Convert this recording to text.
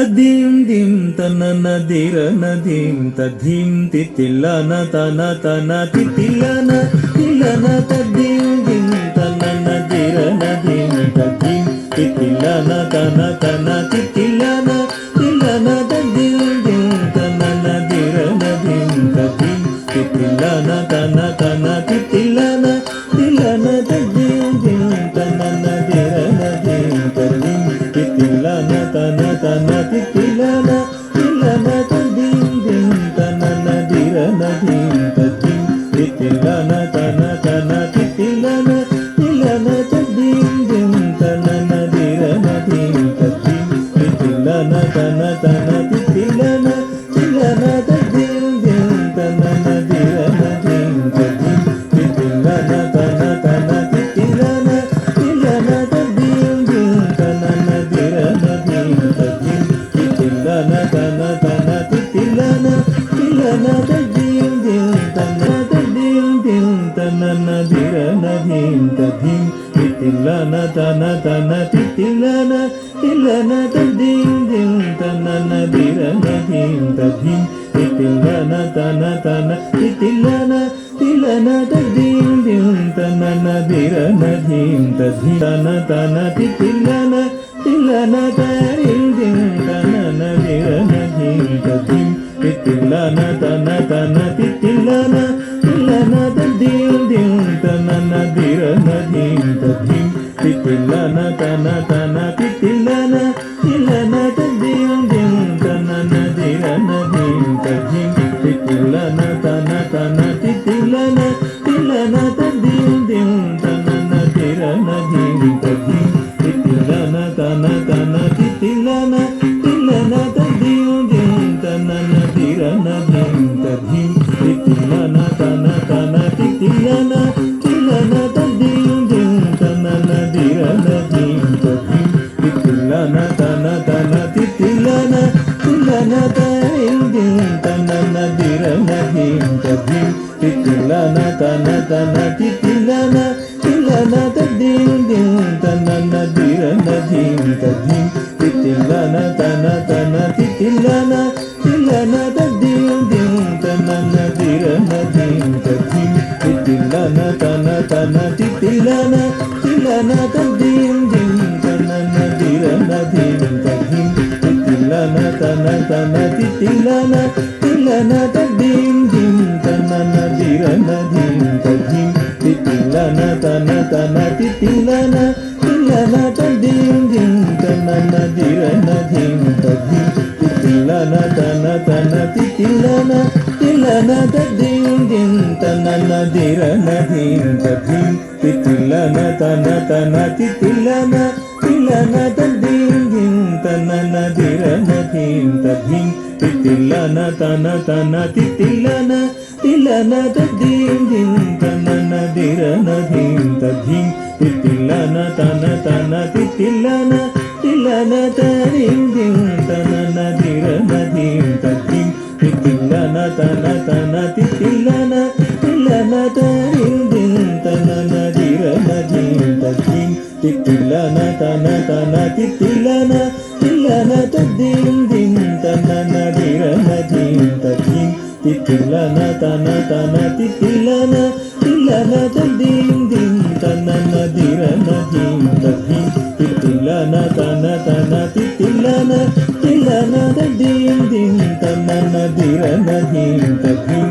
తదీం దిం తన నదిర నదీం తధీం తితిల్లన తన తన తితిల్లన తిల్లన తదీం దిం తన నదిర నదీం తధీం తితిల్లన తన తన తితిల్లన తిల్లన తదీం దిం తన నదిర నదీం తధీం తితిల్లన తన తన తితిల్లన తిల్లన తదీం దిం తన నదిర నదీం తధీం తితిల్లన తన తన తితిల్లన తిల్లన తదీం దిం తన నదిర నదీం తధీం తితిల్లన తన తన తితిల్లన తిల్లన తదీం దిం తన నదిర నదీం తధీం తితిల్లన తన తన తితిల్లన తిల్లన తదీం దిం తన నదిర నదీం తధీం తితిల్లన తన తన తితిల్లన తిల్లన తదీం దిం తన నదిర నదీం తధీం తితిల్లన తన తన తితిల్లన తిల్లన తదీం దిం తన తదీం దిం తన నదిర నదీం తధీం తితిల్లన తన తన తితిల్లన తిల్లన తదీం దిం తన నదిర నదీం తధీం తితిల్లన తన తన తితిల్లన తిల్లన తదీం దిం తన నదిర నదీం తధీం తన తన తితిల్లన తిల్లన తదీం దిం తన నదిర నదీం తధీం తితిల్లన తన తన తితిల్లన తిల్లన తదీం దిం తన నదిర నదీం తధీం తితిల్లన తన తన తితిల్లన తిల్లన తదీం దిం తన నదిర నదీం తధీం తితిల్లన తన తన తితిల్లన తిల్లన తదీం దిం తన నదిర నదీం తధీం తితిల్లన తన తన తితిల్లన తిల్లన తదీం దిం తన నదిర నదీం తధీం తితిల్లన తన తన తితిల్లన తిల్లన తదీం దిం తన నదిర నదీం తధీం తితిల్లన తన తన తితిల్లన తిల్లన తదీం దిం తన నదిర నదీం తధీం తితిల్లన తన తన తితిల్లన తిల్లన తదీం దిం తన నదిర నదీం తధీం తితిల్లన తన తన తితిల్లన తిల్లన తదీం దిం తన నదిర నదీం తధీం తితిల్లన తన తన తితిల్లన తిల్లన తదీం దిం తన నదిర నదీం తధీం తితిల్లన తన తన తితిల్లన తిల్లన తదీం దిం తన నదిర నదీం తధీం తితిల్లన తన తన తితిల్లన తిల్లన తదీం దిం తన నదిర నదీం తధీం తితిల్లన తన తన తితిల్లన తిల్లన తదీం దిం తన నదిర నదీం తధీం తితిల్లన తన తన తితిల్లన తిల్లన తదీం దిం తన నదిర నదీం తధీం తితిల్లన తన తన తితిల్లన తిల్లన తదీం దిం తన నదిర నదీం తధీం తితిల్లన తన తన తితిల్లన తిల్లన తదీం దిం తన నదిర నదీం తధీం తితిల్లన తన తన తితిల్లన తిల్లన తదీం దిం తన నదిర నదీం తధీం తితిల్లన తన తన తితిల్లన తిల్లన తదీం దిం తన నదిర నదీం తధీం తితిల్లన తన తన తితిల్లన తిల్లన తదీం దిం తన నదిర నదీం తధీం తితిల్లన తన తన తితిల్లన తిల్లన తదీం దిం తన నదిర నదీం తధీం